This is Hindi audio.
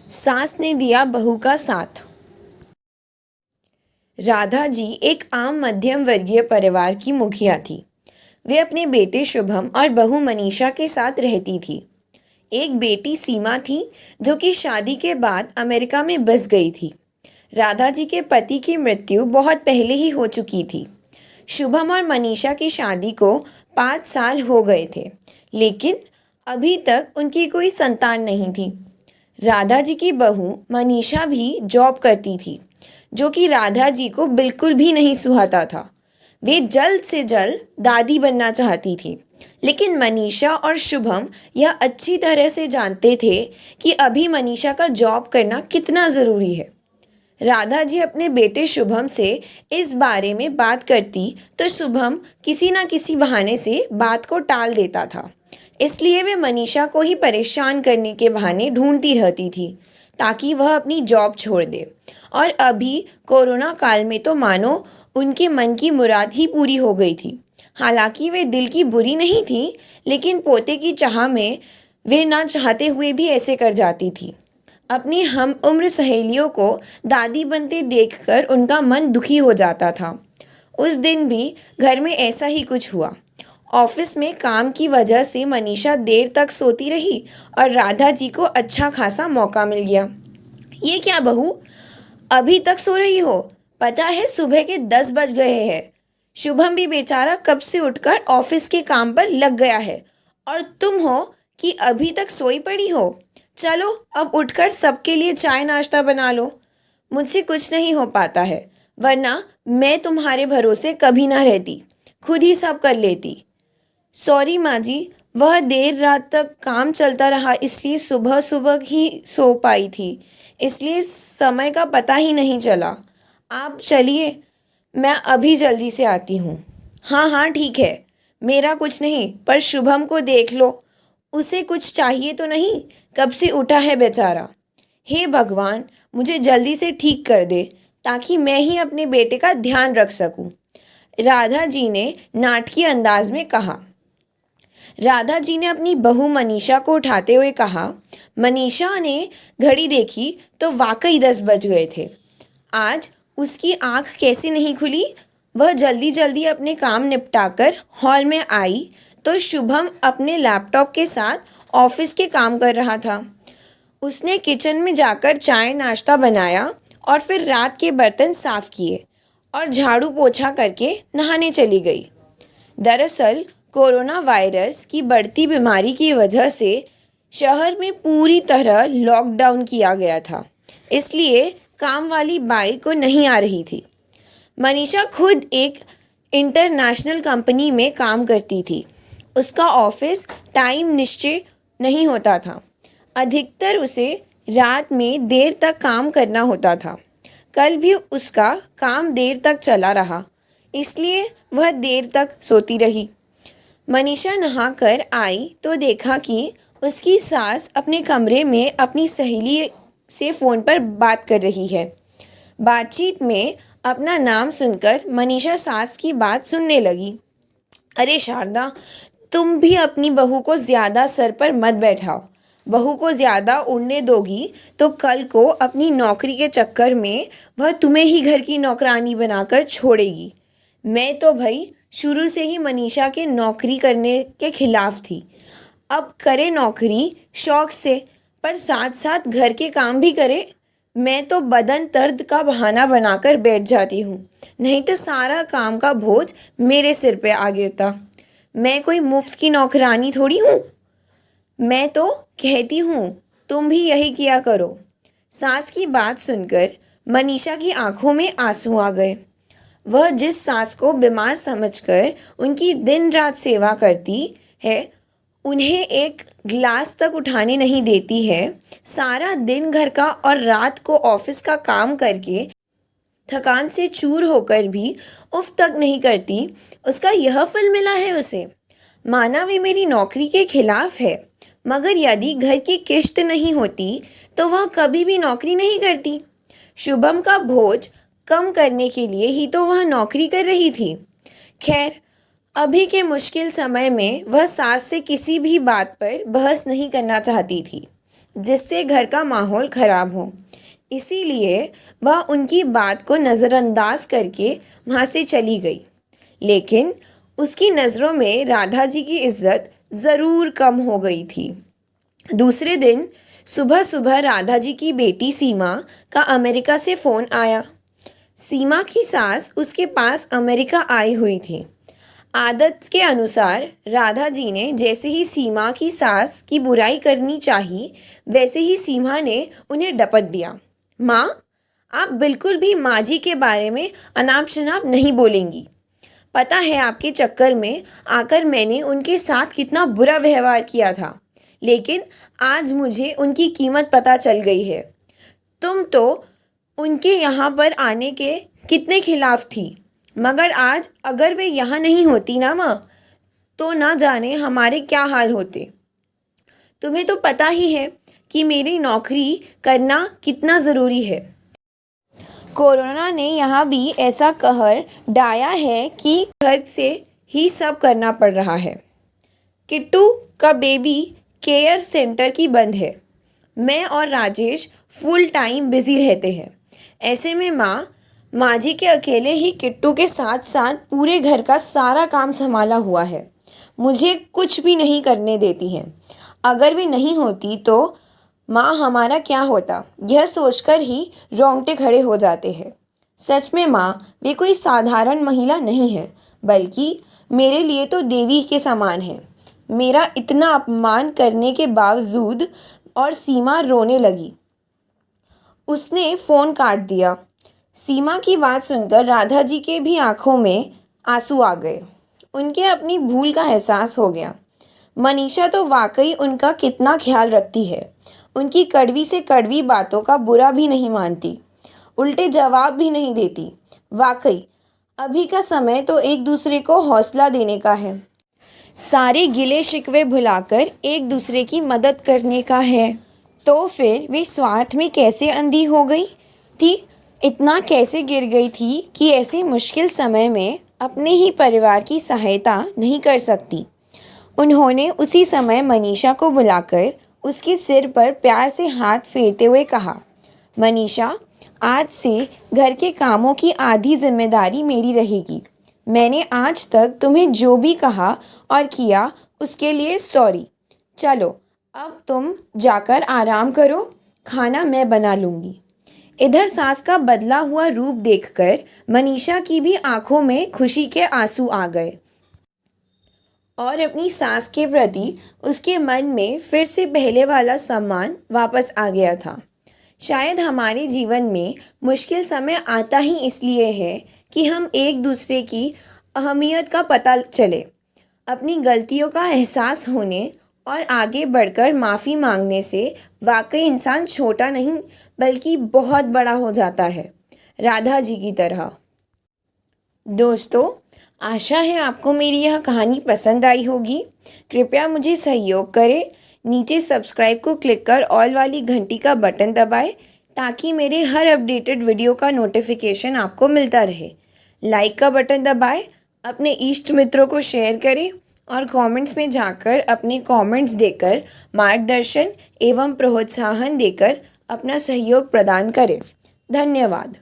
सास ने दिया बहू का साथ। राधा जी एक आम मध्यम वर्गीय परिवार की मुखिया थी। वे अपने बेटे शुभम और बहू मनीषा के साथ रहती थी। एक बेटी सीमा थी जो कि शादी के बाद अमेरिका में बस गई थी। राधा जी के पति की मृत्यु बहुत पहले ही हो चुकी थी। शुभम और मनीषा की शादी को 5 साल हो गए थे, लेकिन अभी तक उनकी कोई संतान नहीं थी। राधा जी की बहू मनीषा भी जॉब करती थी, जो कि राधा जी को बिल्कुल भी नहीं सुहाता था। वे जल्द से जल्द दादी बनना चाहती थी, लेकिन मनीषा और शुभम यह अच्छी तरह से जानते थे कि अभी मनीषा का जॉब करना कितना ज़रूरी है। राधा जी अपने बेटे शुभम से इस बारे में बात करती तो शुभम किसी न किसी बहाने से बात को टाल देता था। इसलिए वे मनीषा को ही परेशान करने के बहाने ढूंढती रहती थी ताकि वह अपनी जॉब छोड़ दे। और अभी कोरोना काल में तो मानो उनके मन की मुराद ही पूरी हो गई थी। हालांकि वे दिल की बुरी नहीं थी, लेकिन पोते की चाह में वे ना चाहते हुए भी ऐसे कर जाती थी। अपनी हम उम्र सहेलियों को दादी बनते देखकर उनका मन दुखी हो जाता था। उस दिन भी घर में ऐसा ही कुछ हुआ। ऑफिस में काम की वजह से मनीषा देर तक सोती रही और राधा जी को अच्छा खासा मौका मिल गया। ये क्या बहू, अभी तक सो रही हो? पता है सुबह के 10 बज गए हैं। शुभम भी बेचारा कब से उठकर ऑफिस के काम पर लग गया है और तुम हो कि अभी तक सोई पड़ी हो। चलो अब उठकर सबके लिए चाय नाश्ता बना लो। मुझसे कुछ नहीं हो पाता है, वरना मैं तुम्हारे भरोसे कभी ना रहती, खुद ही सब कर लेती। सॉरी माँ जी, वह देर रात तक काम चलता रहा, इसलिए सुबह सुबह ही सो पाई थी, इसलिए समय का पता ही नहीं चला। आप चलिए, मैं अभी जल्दी से आती हूँ। हाँ हाँ ठीक है, मेरा कुछ नहीं, पर शुभम को देख लो, उसे कुछ चाहिए तो नहीं? कब से उठा है बेचारा। हे भगवान, मुझे जल्दी से ठीक कर दे ताकि मैं ही अपने बेटे का ध्यान रख सकूं, राधा जी ने नाटकीय अंदाज में कहा। राधा जी ने अपनी बहू मनीषा को उठाते हुए कहा। मनीषा ने घड़ी देखी तो वाकई 10 बज गए थे। आज उसकी आंख कैसे नहीं खुली। वह जल्दी जल्दी अपने काम निपटाकर हॉल में आई तो शुभम अपने लैपटॉप के साथ ऑफिस के काम कर रहा था। उसने किचन में जाकर चाय नाश्ता बनाया और फिर रात के बर्तन साफ किए और झाड़ू पोछा करके नहाने चली गई। दरअसल कोरोना वायरस की बढ़ती बीमारी की वजह से शहर में पूरी तरह लॉकडाउन किया गया था, इसलिए काम वाली बाई को नहीं आ रही थी। मनीषा खुद एक इंटरनेशनल कंपनी में काम करती थी। उसका ऑफिस टाइम निश्चय नहीं होता था। अधिकतर उसे रात में देर तक काम करना होता था। कल भी उसका काम देर तक चला रहा, इसलिए वह देर तक सोती रही। मनीषा नहाकर आई तो देखा कि उसकी सास अपने कमरे में अपनी सहेली से फ़ोन पर बात कर रही है। बातचीत में अपना नाम सुनकर मनीषा सास की बात सुनने लगी। अरे शारदा, तुम भी अपनी बहू को ज़्यादा सर पर मत बैठाओ। बहू को ज़्यादा उड़ने दोगी तो कल को अपनी नौकरी के चक्कर में वह तुम्हें ही घर की नौकरानी बनाकर छोड़ेगी। मैं तो भाई शुरू से ही मनीषा के नौकरी करने के खिलाफ थी। अब करे नौकरी शौक से, पर साथ साथ घर के काम भी करे। मैं तो बदन दर्द का बहाना बनाकर बैठ जाती हूँ, नहीं तो सारा काम का बोझ मेरे सिर पे आ गिरता। मैं कोई मुफ्त की नौकरानी थोड़ी हूँ। मैं तो कहती हूँ तुम भी यही किया करो। सास की बात सुनकर मनीषा की आंखों में आंसू आ गए। वह जिस सास को बीमार समझकर उनकी दिन रात सेवा करती है, उन्हें एक गिलास तक उठाने नहीं देती है, सारा दिन घर का और रात को ऑफिस का काम करके थकान से चूर होकर भी उफ तक नहीं करती, उसका यह फल मिला है उसे। माना वे मेरी नौकरी के खिलाफ है, मगर यदि घर की किश्त नहीं होती तो वह कभी भी नौकरी नहीं करती। शुभम का बोझ कम करने के लिए ही तो वह नौकरी कर रही थी। खैर, अभी के मुश्किल समय में वह सास से किसी भी बात पर बहस नहीं करना चाहती थी। जिससे घर का माहौल खराब हो। इसीलिए वह उनकी बात को नज़रअंदाज करके वहाँ से चली गई। लेकिन उसकी नज़रों में राधा जी की इज्जत ज़रूर कम हो गई थी। दूसरे दिन सुबह सुबह राधा जी की बेटी सीमा का अमेरिका से फ़ोन आया। सीमा की सास उसके पास अमेरिका आई हुई थी। आदत के अनुसार राधा जी ने जैसे ही सीमा की सास की बुराई करनी चाहिए, वैसे ही सीमा ने उन्हें डपट दिया। माँ, आप बिल्कुल भी माँ जी के बारे में अनाप शनाप नहीं बोलेंगी। पता है आपके चक्कर में आकर मैंने उनके साथ कितना बुरा व्यवहार किया था, लेकिन आज मुझे उनकी कीमत पता चल गई है। तुम तो उनके यहाँ पर आने के कितने खिलाफ थी, मगर आज अगर वे यहाँ नहीं होती ना माँ, तो ना जाने हमारे क्या हाल होते। तुम्हें तो पता ही है कि मेरी नौकरी करना कितना ज़रूरी है। कोरोना ने यहाँ भी ऐसा कहर ढाया है कि घर से ही सब करना पड़ रहा है। किट्टू का बेबी केयर सेंटर की बंद है। मैं और राजेश फुल टाइम बिज़ी रहते हैं। ऐसे में माँ जी के अकेले ही किट्टू के साथ साथ पूरे घर का सारा काम संभाला हुआ है। मुझे कुछ भी नहीं करने देती हैं। अगर वे नहीं होती तो माँ हमारा क्या होता, यह सोचकर ही रोंगटे खड़े हो जाते हैं। सच में माँ, वे कोई साधारण महिला नहीं है, बल्कि मेरे लिए तो देवी के समान है। मेरा इतना अपमान करने के बावजूद। और सीमा रोने लगी। उसने फ़ोन काट दिया। सीमा की बात सुनकर राधा जी के भी आंखों में आंसू आ गए। उनके अपनी भूल का एहसास हो गया। मनीषा तो वाकई उनका कितना ख्याल रखती है। उनकी कड़वी से कड़वी बातों का बुरा भी नहीं मानती, उल्टे जवाब भी नहीं देती। वाकई अभी का समय तो एक दूसरे को हौसला देने का है, सारे गिले शिकवे भुलाकर एक दूसरे की मदद करने का है। तो फिर वे स्वार्थ में कैसे अंधी हो गई थी, इतना कैसे गिर गई थी कि ऐसे मुश्किल समय में अपने ही परिवार की सहायता नहीं कर सकती। उन्होंने उसी समय मनीषा को बुलाकर उसके सिर पर प्यार से हाथ फेरते हुए कहा, मनीषा, आज से घर के कामों की आधी जिम्मेदारी मेरी रहेगी। मैंने आज तक तुम्हें जो भी कहा और किया उसके लिए सॉरी। चलो अब तुम जाकर आराम करो, खाना मैं बना लूँगी। इधर सास का बदला हुआ रूप देखकर मनीषा की भी आंखों में खुशी के आंसू आ गए और अपनी सास के प्रति उसके मन में फिर से पहले वाला सम्मान वापस आ गया था। शायद हमारे जीवन में मुश्किल समय आता ही इसलिए है कि हम एक दूसरे की अहमियत का पता चले, अपनी गलतियों का एहसास होने और आगे बढ़कर माफ़ी मांगने से वाकई इंसान छोटा नहीं बल्कि बहुत बड़ा हो जाता है, राधा जी की तरह। दोस्तों, आशा है आपको मेरी यह कहानी पसंद आई होगी। कृपया मुझे सहयोग करें। नीचे सब्सक्राइब को क्लिक कर ऑल वाली घंटी का बटन दबाएं ताकि मेरे हर अपडेटेड वीडियो का नोटिफिकेशन आपको मिलता रहे। लाइक का बटन दबाएं, अपने इष्ट मित्रों को शेयर करें और कमेंट्स में जाकर अपने कमेंट्स देकर मार्गदर्शन एवं प्रोत्साहन देकर अपना सहयोग प्रदान करें। धन्यवाद।